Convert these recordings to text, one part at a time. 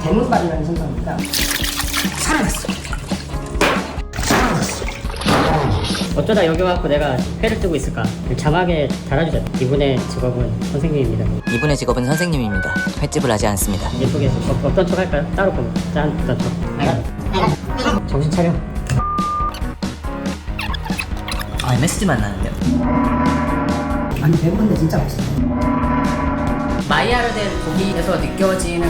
대문발이라는 생선입니다. 살아났어. 어쩌다 여기 와갖고 내가 회를 뜨고 있을까? 자막에 달아주세요. 이분의 직업은 선생님입니다. 이분의 직업은 선생님입니다. 횟집을 하지 않습니다. 예쁘게 어떤 척 할까요? 따로 보면 짠 어떤 척. 정신 차려. 아, MSG만 나는데요. 아니 배부른데 진짜 맛있어. 마이야르 된 고기에서 느껴지는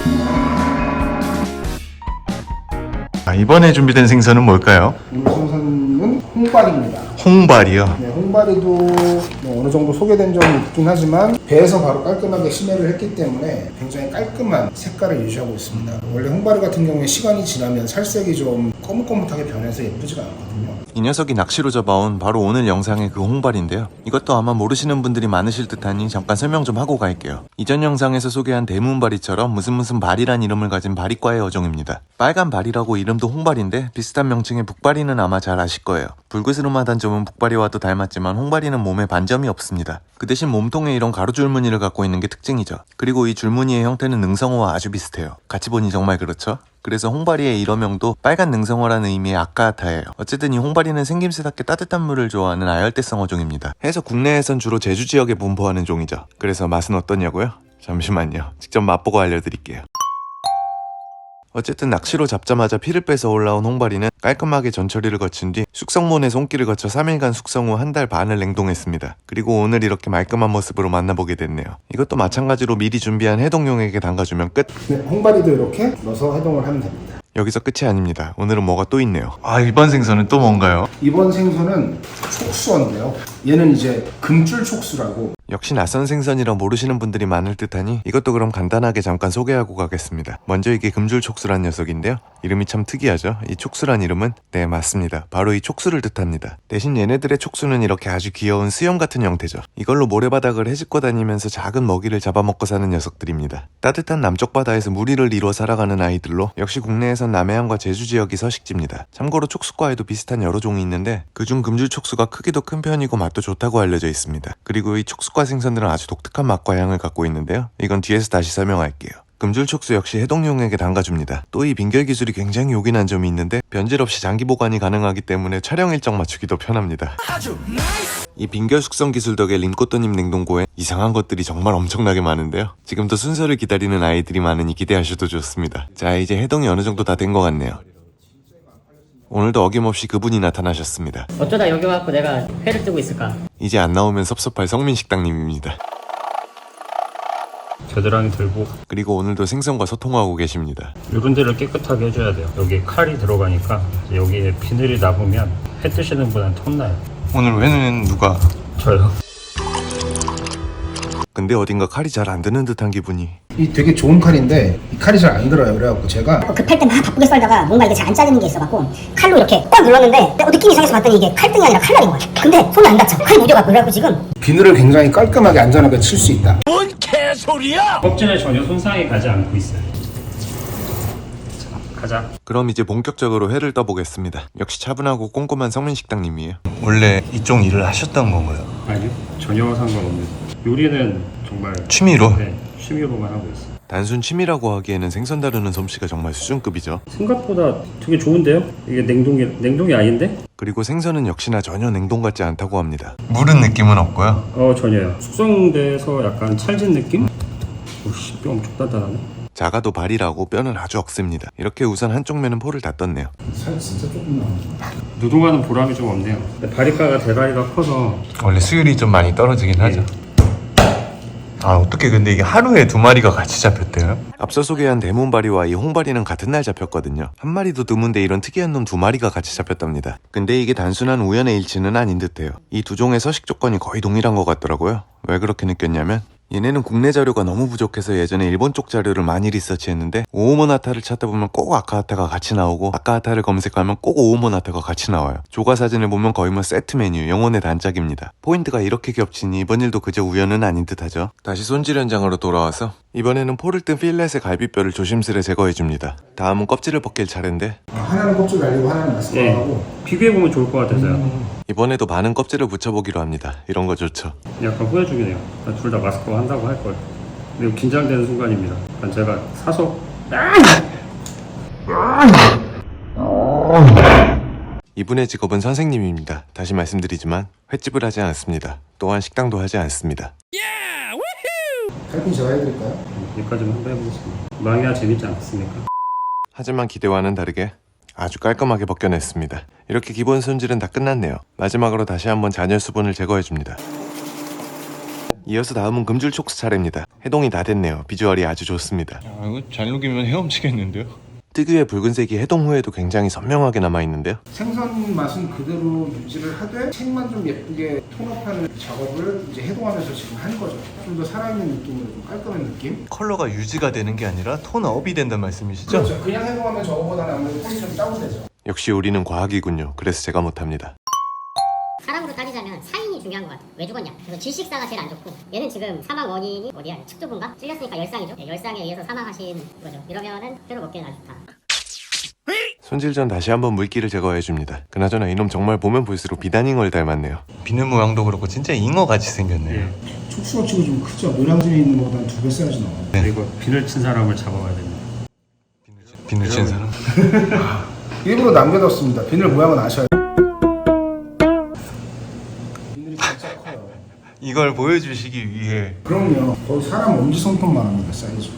이번에 준비된 생선은 뭘까요? 오늘 생선은 홍발입니다. 홍발이요. 네, 홍발이도 뭐 어느 정도 소개된 점이 있긴 하지만 배에서 바로 깔끔하게 심해를 했기 때문에 굉장히 깔끔한 색깔을 유지하고 있습니다. 원래 홍발이 같은 경우에 시간이 지나면 살색이 좀 거뭇거뭇하게 변해서 예쁘지가 않거든요. 이 녀석이 낚시로 잡아온 바로 오늘 영상의 그 홍발인데요. 이것도 아마 모르시는 분들이 많으실 듯하니 잠깐 설명 좀 하고 갈게요. 이전 영상에서 소개한 대문발이처럼 무슨 발이란 이름을 가진 발이과의 어종입니다. 빨간 발이라고 이름도 홍발인데 비슷한 명칭의 북발이는 아마 잘 아실 거예요. 불그스름하단 점은 북발이와도 닮았지만 홍발이는 몸에 반점이 없습니다. 그 대신 몸통에 이런 가로 줄무늬를 갖고 있는 게 특징이죠. 그리고 이 줄무늬의 형태는 능성어와 아주 비슷해요. 같이 보니 정말 그렇죠? 그래서 홍발이의 일어명도 빨간 능성어라는 의미의 아까아타예요. 어쨌든 이 홍발이는 생김새답게 따뜻한 물을 좋아하는 아열대성 어종입니다. 해서 국내에선 주로 제주 지역에 분포하는 종이죠. 그래서 맛은 어떠냐고요? 잠시만요. 직접 맛보고 알려드릴게요. 어쨌든 낚시로 잡자마자 피를 빼서 올라온 홍발이는 깔끔하게 전처리를 거친 뒤 숙성몬에 손길을 거쳐 3일간 숙성 후 한 달 반을 냉동했습니다. 그리고 오늘 이렇게 말끔한 모습으로 만나보게 됐네요. 이것도 마찬가지로 미리 준비한 해동용액에 담가주면 끝! 네, 홍발이도 이렇게 넣어서 해동을 하면 됩니다. 여기서 끝이 아닙니다. 오늘은 뭐가 또 있네요. 이번 생선은 또 뭔가요? 이번 생선은 촉수어인데요. 얘는 이제 금줄 촉수라고. 역시 낯선 생선이라 모르시는 분들이 많을 듯하니 이것도 그럼 간단하게 잠깐 소개하고 가겠습니다. 먼저 이게 금줄촉수란 녀석인데요. 이름이 참 특이하죠. 이 촉수란 이름은 네 맞습니다. 바로 이 촉수를 뜻합니다. 대신 얘네들의 촉수는 이렇게 아주 귀여운 수염 같은 형태죠. 이걸로 모래바닥을 헤집고 다니면서 작은 먹이를 잡아먹고 사는 녀석들입니다. 따뜻한 남쪽 바다에서 무리를 이루어 살아가는 아이들로 역시 국내에선 남해안과 제주 지역이 서식지입니다. 참고로 촉수과에도 비슷한 여러 종이 있는데 그중 금줄촉수가 크기도 큰 편이고 맛도 좋다고 알려져 있습니다. 그리고 이 촉수과 생선들은 아주 독특한 맛과 향을 갖고 있는데요. 이건 뒤에서 다시 설명할게요. 금줄촉수 역시 해동용액에 담가줍니다. 또 이 빙결 기술이 굉장히 요긴한 점이 있는데 변질 없이 장기 보관이 가능하기 때문에 촬영 일정 맞추기도 편합니다. 이 빙결 숙성 기술 덕에 림꼬또님 냉동고에 이상한 것들이 정말 엄청나게 많은데요. 지금도 순서를 기다리는 아이들이 많으니 기대하셔도 좋습니다. 자, 이제 해동이 어느 정도 다 된 것 같네요. 오늘도 어김없이 그분이 나타나셨습니다. 어쩌다 여기 와갖고 내가 회를 뜨고 있을까? 이제 안 나오면 섭섭할 성민식당님입니다. 겨드랑이 들고 그리고 오늘도 생선과 소통하고 계십니다. 이런 데를 깨끗하게 해줘야 돼요. 여기 칼이 들어가니까 여기에 비늘이 남으면 회 뜨시는 분한테 혼나요. 오늘 회는 누가? 저요. 근데 어딘가 칼이 잘 안 드는 듯한 기분이. 이 되게 좋은 칼인데 이 칼이 잘 안 들어요. 그래갖고 제가 급할 때 막 바쁘게 썰다가 뭔가 이게 잘 안 짜지는 게 있어갖고 칼로 이렇게 꽉 눌렀는데 느낌이 이상해서 봤더니 이게 칼등이 아니라 칼날인 거야. 근데 손이 안 다쳐. 칼 무뎌갖고 그래갖고 지금 비늘을 굉장히 깔끔하게 안전하게 칠 수 있다. 껍질에 전혀 손상이 가지 않고 있어요. 자, 가자. 그럼 이제 본격적으로 회를 떠보겠습니다. 역시 차분하고 꼼꼼한 성민식당님이에요. 원래 이쪽 일을 하셨던 건가요? 아니요, 전혀 상관없는. 요리는 정말 취미로? 네, 취미로만 하고 있어요. 단순 취미라고 하기에는 생선 다루는 솜씨가 정말 수준급이죠. 생각보다 되게 좋은데요? 이게 냉동이 아닌데? 그리고 생선은 역시나 전혀 냉동 같지 않다고 합니다. 물은 느낌은 없고요. 전혀요. 숙성돼서 약간 찰진 느낌? 오씨, 뼈 엄청 단단하네. 작아도 발이라고 뼈는 아주 억셉니다. 이렇게 우선 한쪽 면은 포를 다 떴네요. 살 진짜 조금 나옵니다. 노동하는 보람이 좀 없네요. 바리카가 대가리가 커서 원래 수율이 좀 많이 떨어지긴 하죠. 어떻게 근데 이게 하루에 2마리가 같이 잡혔대요? 앞서 소개한 대문바리와 이 홍바리는 같은 날 잡혔거든요. 한 마리도 드문데 이런 특이한 놈 2마리가 같이 잡혔답니다. 근데 이게 단순한 우연의 일치는 아닌 듯해요. 이 두 종의 서식 조건이 거의 동일한 것 같더라고요. 왜 그렇게 느꼈냐면 얘네는 국내 자료가 너무 부족해서 예전에 일본 쪽 자료를 많이 리서치했는데 오오모나타를 찾다 보면 꼭 아카하타가 같이 나오고 아카하타를 검색하면 꼭 오오모나타가 같이 나와요. 조가 사진을 보면 거의 세트 메뉴, 영혼의 단짝입니다. 포인트가 이렇게 겹치니 이번 일도 그저 우연은 아닌 듯하죠. 다시 손질 현장으로 돌아와서 이번에는 포를 뜬 필렛의 갈비뼈를 조심스레 제거해줍니다. 다음은 껍질을 벗길 차례인데 하나는 껍질 날리고 하나는 말씀하고 비교해보면 좋을 것 같아서요. 이번에도 많은 껍질을 붙여보기로 합니다. 이런 거 좋죠. 약간 후회중이네요. 둘 다 마스크 한다고 할 걸. 그리고 긴장되는 순간입니다. 제가 사서 이분의 직업은 선생님입니다. 다시 말씀드리지만 횟집을 하지 않습니다. 또한 식당도 하지 않습니다. 칼빈 제가 해드릴까요? 여기까지만 한번 해보겠습니다. 망해야 재밌지 않겠습니까? 하지만 기대와는 다르게 아주 깔끔하게 벗겨냈습니다. 이렇게 기본 손질은 다 끝났네요. 마지막으로 다시 한번 잔열 수분을 제거해줍니다. 이어서 다음은 금줄 촉수 차례입니다. 해동이 다 됐네요. 비주얼이 아주 좋습니다. 이거 잘 녹이면 헤엄치겠는데요? 특유의 붉은색이 해동 후에도 굉장히 선명하게 남아있는데요. 생선 맛은 그대로 유지를 하되 색만 좀 예쁘게 톤업하는 작업을 이제 해동하면서 지금 하는 거죠. 좀 더 살아있는 느낌으로 좀 깔끔한 느낌. 컬러가 유지가 되는 게 아니라 톤업이 된다는 말씀이시죠? 그렇죠. 그냥 해동하면 저거보다는 아무래도 톤이 좀 다운되죠. 역시 우리는 과학이군요. 그래서 제가 못합니다. 사람으로 따지자면 사인이 중요한 것 같아. 왜 죽었냐? 그래서 질식사가 제일 안 좋고 얘는 지금 사망 원인이 어디야? 측두부인가? 찔렸으니까 열상이죠. 네, 열상에 의해서 사망하신 거죠. 이러면은 회로 먹기는 아주 좋다. 손질 전 다시 한번 물기를 제거해줍니다. 그나저나 이놈 정말 보면 볼수록 비단잉어를 닮았네요. 비늘 모양도 그렇고 진짜 잉어같이 생겼네요. 예. 촉수가 치고 좀 크죠. 노량진에 있는 것보다 2배 사이즈 나와요. 그리고 비늘 친 사람을 잡아가야 됩니다. 비늘 친 사람? 일부러 남겨뒀습니다. 비늘 모양은 아셔야 비늘이 진짜 커요. 이걸 보여주시기 위해. 그럼요. 거의 사람 엄지손톱만 합니다. 사이즈.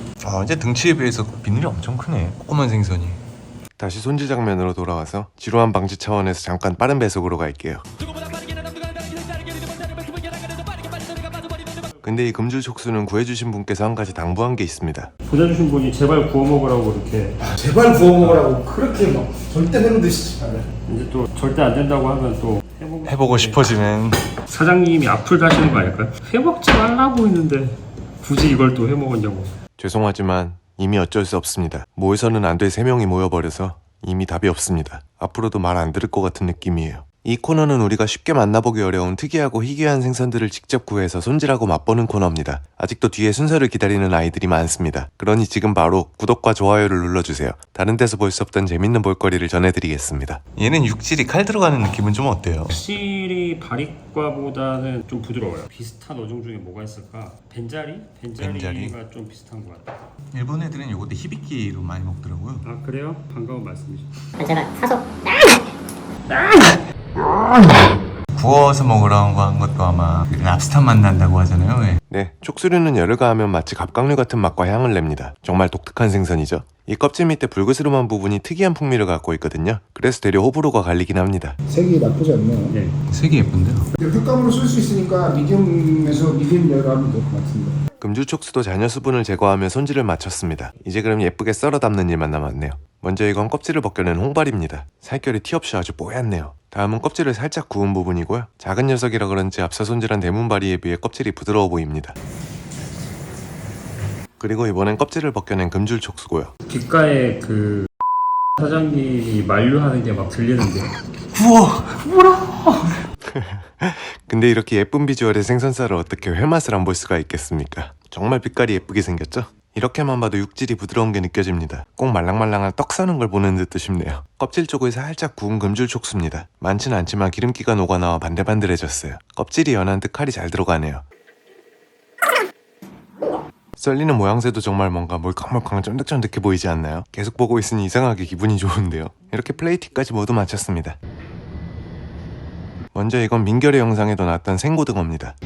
이제 등치에 비해서 비늘이 엄청 크네. 조그만 생선이. 다시 손질 장면으로 돌아와서 지루한 방지 차원에서 잠깐 빠른 배속으로 갈게요. 근데 이 금줄 촉수는 구해주신 분께서 한 가지 당부한 게 있습니다. 보내주신 분이 제발 구워 먹으라고 이렇게 제발 구워 먹으라고 그렇게 막 절대 회로 드시지 말아요. 이제 또 절대 안 된다고 하면 또 해보고 싶어지면. 사장님이 악플 다시는 거 아닐까요? 해먹지 말라고 했는데 굳이 이걸 또 해먹었냐고. 죄송하지만 이미 어쩔 수 없습니다. 모여서는 안 될 3명이 모여버려서 이미 답이 없습니다. 앞으로도 말 안 들을 것 같은 느낌이에요. 이 코너는 우리가 쉽게 만나보기 어려운 특이하고 희귀한 생선들을 직접 구해서 손질하고 맛보는 코너입니다. 아직도 뒤에 순서를 기다리는 아이들이 많습니다. 그러니 지금 바로 구독과 좋아요를 눌러주세요. 다른 데서 볼 수 없던 재밌는 볼거리를 전해드리겠습니다. 얘는 육질이 칼 들어가는 느낌은 좀 어때요? 확실히 바리과보다는 좀 부드러워요. 비슷한 어종 중에 뭐가 있을까? 벤자리가 벤자리? 좀 비슷한 것 같아요. 일본 애들은 요것도 히비키로 많이 먹더라고요. 아 그래요? 반가운 말씀이죠. 제가 사서 구워서 먹으라고 한 것도 아마 랍스터 맛 난다고 하잖아요. 왜? 네, 촉수류는 열을 가하면 마치 갑각류 같은 맛과 향을 냅니다. 정말 독특한 생선이죠. 이 껍질 밑에 불그스름한 부분이 특이한 풍미를 갖고 있거든요. 그래서 되려 호불호가 갈리긴 합니다. 색이 나쁘지 않네요. 네. 색이 예쁜데요? 근데 흑감으로 쓸 수 있으니까 미디움에서 미디움 열로 하면 될 것 같습니다. 금줄 촉수도 잔여 수분을 제거하며 손질을 마쳤습니다. 이제 그럼 예쁘게 썰어 담는 일만 남았네요. 먼저 이건 껍질을 벗겨낸 홍발입니다. 살결이 티 없이 아주 뽀얗네요. 다음은 껍질을 살짝 구운 부분이고요. 작은 녀석이라 그런지 앞서 손질한 대문바리에 비해 껍질이 부드러워 보입니다. 그리고 이번엔 껍질을 벗겨낸 금줄 촉수고요. 귓가에 그 사장님이 만류하는 게 막 들리는데. 근데 이렇게 예쁜 비주얼의 생선살을 어떻게 회맛을 안 볼 수가 있겠습니까? 정말 빛깔이 예쁘게 생겼죠? 이렇게만 봐도 육질이 부드러운 게 느껴집니다. 꼭 말랑말랑한 떡 사는 걸 보는 듯도 싶네요. 껍질 쪽을 살짝 구운 금줄 촉수입니다. 많진 않지만 기름기가 녹아나와 반들반들해졌어요. 껍질이 연한 듯 칼이 잘 들어가네요. 썰리는 모양새도 정말 뭔가 몰캉몰캉 쫀득쫀득해 보이지 않나요? 계속 보고 있으니 이상하게 기분이 좋은데요. 이렇게 플레이팅까지 모두 마쳤습니다. 먼저 이건 민결의 영상에도 나왔던 생고등어입니다.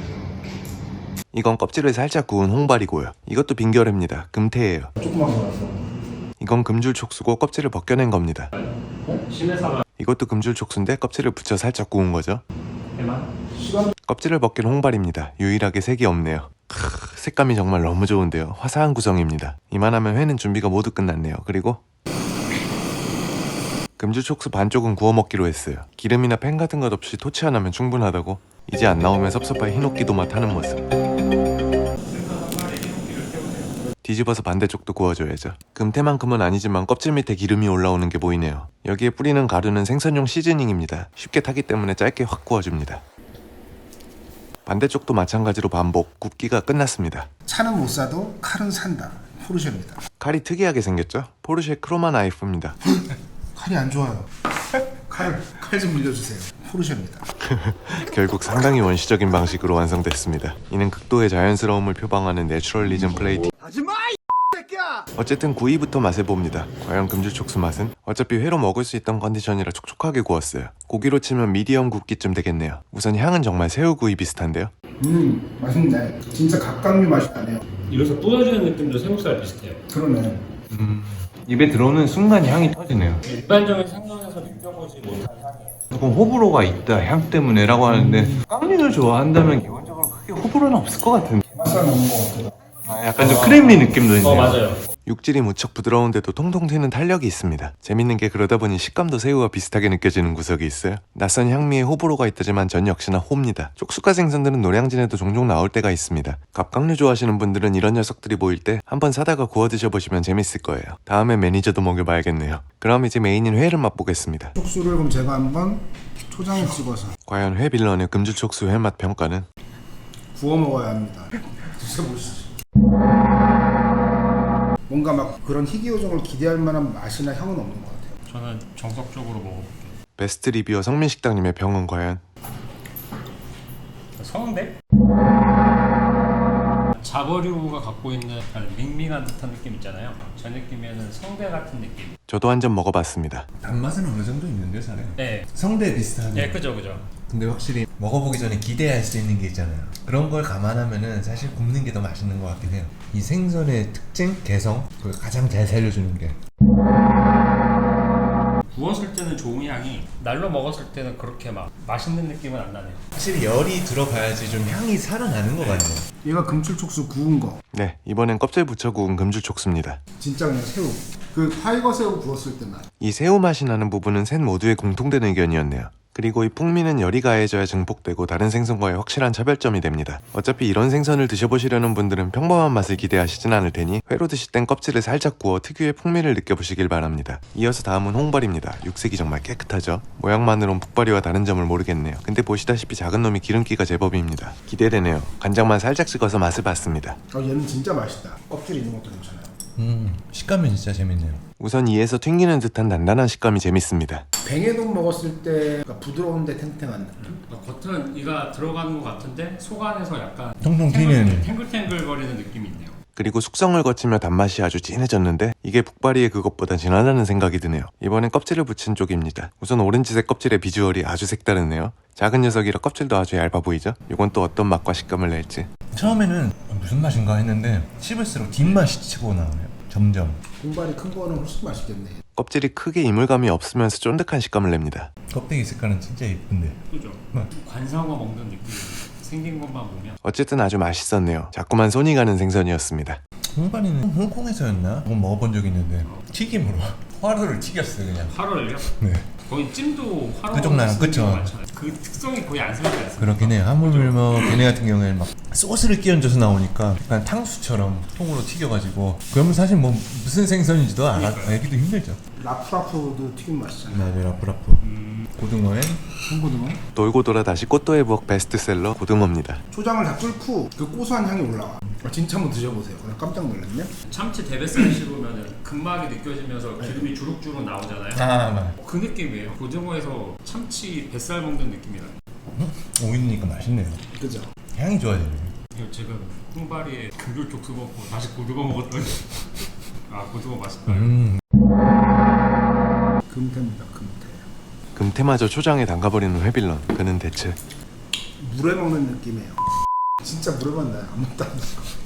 이건 껍질을 살짝 구운 홍발이고요. 이것도 빈결입니다. 금태예요. 조금만 걸어서. 이건 금줄 촉수고 껍질을 벗겨낸 겁니다. 이것도 금줄 촉수인데 껍질을 붙여 살짝 구운 거죠. 껍질을 벗긴 홍발입니다. 유일하게 색이 없네요. 색감이 정말 너무 좋은데요. 화사한 구성입니다. 이만하면 회는 준비가 모두 끝났네요. 그리고 금줄 촉수 반쪽은 구워 먹기로 했어요. 기름이나 팬 같은 것 없이 토치 하나면 충분하다고. 이제 안 나오면 섭섭한 흰옥기도 맛 하는 모습. 뒤집어서 반대쪽도 구워줘야죠. 금태만큼은 아니지만 껍질 밑에 기름이 올라오는 게 보이네요. 여기에 뿌리는 가루는 생선용 시즈닝입니다. 쉽게 타기 때문에 짧게 확 구워줍니다. 반대쪽도 마찬가지로 반복. 굽기가 끝났습니다. 차는 못 사도 칼은 산다. 포르쉐입니다. 칼이 특이하게 생겼죠? 포르쉐 크로마 나이프입니다. 칼이 안 좋아요. 칼 좀 빌려주세요. 포르쉐입니다. 결국 상당히 원시적인 방식으로 완성됐습니다. 이는 극도의 자연스러움을 표방하는 내추럴리즘 플레이팅. 어쨌든 구이부터 맛해봅니다. 과연 금줄촉수 맛은? 어차피 회로 먹을 수 있던 컨디션이라 촉촉하게 구웠어요. 고기로 치면 미디엄 굽기쯤 되겠네요. 우선 향은 정말 새우구이 비슷한데요. 맛있네. 진짜 각각류 맛이 나네요. 이래서 뿌어지는 느낌도 새우살 비슷해요. 그러네. 입에 들어오는 순간 향이 터지네요. 일반적인 생선에서 느껴보지 못한 향이에요. 조금 호불호가 있다 향 때문에라고 하는데 깡류를 좋아한다면 기본적으로 크게 호불호는 없을 것 같은데. 맛살 먹는 것 같아요. 약간 좀 크래미 느낌도 있네요. 맞아요. 육질이 무척 부드러운데도 통통 튀는 탄력이 있습니다. 재밌는 게 그러다 보니 식감도 새우와 비슷하게 느껴지는 구석이 있어요. 낯선 향미에 호불호가 있다지만 전 역시나 호입니다. 쪽수가 생선들은 노량진에도 종종 나올 때가 있습니다. 갑각류 좋아하시는 분들은 이런 녀석들이 보일 때 한번 사다가 구워 드셔보시면 재밌을 거예요. 다음에 매니저도 먹여봐야겠네요. 그럼 이제 메인인 회를 맛보겠습니다. 촉수를 그럼 제가 한번 초장에 찍어서 과연 회 빌런의 금주촉수 회맛 평가는? 구워 먹어야 합니다. 드셔보시죠. 뭔가 막 그런 희귀요정을 기대할 만한 맛이나 향은 없는 것 같아요. 저는 정석적으로 먹어볼게요. 베스트 리뷰어 성민식당님의 평은 과연? 성대? 자버류가 갖고 있는 약간 밍밍한 듯한 느낌 있잖아요. 저 느낌에는 성대 같은 느낌. 저도 한 점 먹어봤습니다. 단맛은 어느 정도 있는데 잘해요. 네. 성대 비슷하네. 네, 그죠. 근데 확실히 먹어보기 전에 기대할 수 있는 게 있잖아요. 그런 걸 감안하면은 사실 굽는 게 더 맛있는 것 같긴 해요. 이 생선의 특징, 개성 그걸 가장 잘 살려주는 게. 구웠을 때는 좋은 향이 날로 먹었을 때는 그렇게 막 맛있는 느낌은 안 나네요. 확실히 열이 들어가야지 좀 향이 살아나는 것 같네요. 얘가 금출촉수 구운 거. 네, 이번엔 껍질 붙여 구운 금주촉수입니다. 진짜 그냥 새우. 그 타이거 새우 구웠을 때 맛. 이 새우 맛이 나는 부분은 셋 모두의 공통된 의견이었네요. 그리고 이 풍미는 열이 가해져야 증폭되고 다른 생선과의 확실한 차별점이 됩니다. 어차피 이런 생선을 드셔보시려는 분들은 평범한 맛을 기대하시진 않을 테니 회로 드실 땐 껍질을 살짝 구워 특유의 풍미를 느껴보시길 바랍니다. 이어서 다음은 홍발입니다. 육색이 정말 깨끗하죠? 모양만으론 북발이와 다른 점을 모르겠네요. 근데 보시다시피 작은 놈이 기름기가 제법입니다. 기대되네요. 간장만 살짝 찍어서 맛을 봤습니다. 얘는 진짜 맛있다. 껍질 있는 것도 괜찮아요. 식감이 진짜 재밌네요. 우선 이에서 튕기는 듯한 단단한 식감이 재밌습니다. 뱅에돔 먹었을 때 부드러운데 탱탱한 느낌. 겉은 이가 들어가는 것 같은데 속 안에서 약간 통통 튀는. 탱글탱글거리는 느낌이 있네요. 그리고 숙성을 거치며 단맛이 아주 진해졌는데 이게 북발이의 그것보다 진하다는 생각이 드네요. 이번엔 껍질을 붙인 쪽입니다. 우선 오렌지색 껍질의 비주얼이 아주 색다르네요. 작은 녀석이라 껍질도 아주 얇아 보이죠? 이건 또 어떤 맛과 식감을 낼지. 처음에는 무슨 맛인가 했는데 씹을수록 뒷맛이 치고 나오네요. 점점. 공발이 큰 거는 훨씬 맛있겠네. 껍질이 크게 이물감이 없으면서 쫀득한 식감을 냅니다. 껍데기 색깔은 진짜 예쁜데. 그죠? 관상어 먹는 느낌 생긴 것만 보면. 어쨌든 아주 맛있었네요. 자꾸만 손이 가는 생선이었습니다. 홍발이는 홍콩에서였나? 먹어본 적이 있는데 튀김으로 화로를 튀겼어요 그냥. 화로를요? 네. 거의 찜도 화로 그쪽 나라, 그쵸? 그 특성이 거의 안 생기지 않습니까? 그렇긴 해요. 하물며 걔네 같은 경우에는 막 소스를 끼얹어서 나오니까 약간 탕수처럼 통으로 튀겨가지고 그러면 사실 뭐 무슨 생선인지도 알기도 힘들죠. 라프라프도 튀김 맛있잖아요. 맞아요. 라프라프. 고등어에 홍고등어. 돌고 돌아 다시 꽃도의 부엌 베스트셀러 고등어입니다. 초장을 다 뚫고 그 고소한 향이 올라와. 진짜 한번 드셔보세요. 오늘 깜짝 놀랐네. 참치 대뱃살 씹으면 근막이 느껴지면서 기름이 주룩주룩 나오잖아요. 맞아. 그 느낌이에요. 고등어에서 참치 뱃살 먹는 느낌이라. 오이니까 맛있네요. 그죠? 향이 좋아지네요. 지금 홍바리에 금귤 족수 먹고 다시 고등어 먹었더니 아 고등어 맛있다. 금태입니다. 금태. 금태마저 초장에 담가버리는 회빌런. 그는 대체 물에 먹는 느낌이에요. 진짜 물에 먹나요? 아무것도 안 넣고.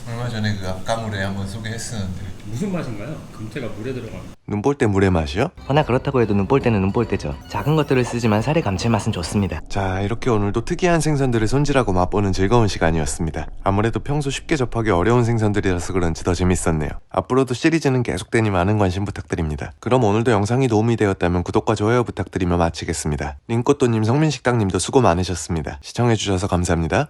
얼마 전에 그 앞가물에 한번 소개했었는데 무슨 맛인가요? 금태가 물에 들어가면. 눈 볼 때 물의 맛이요? 허나 그렇다고 해도 눈볼 때는 눈볼 때죠. 작은 것들을 쓰지만 살의 감칠맛은 좋습니다. 자, 이렇게 오늘도 특이한 생선들을 손질하고 맛보는 즐거운 시간이었습니다. 아무래도 평소 쉽게 접하기 어려운 생선들이라서 그런지 더 재밌었네요. 앞으로도 시리즈는 계속되니 많은 관심 부탁드립니다. 그럼 오늘도 영상이 도움이 되었다면 구독과 좋아요 부탁드리며 마치겠습니다. 링꼬또님, 성민식당님도 수고 많으셨습니다. 시청해주셔서 감사합니다.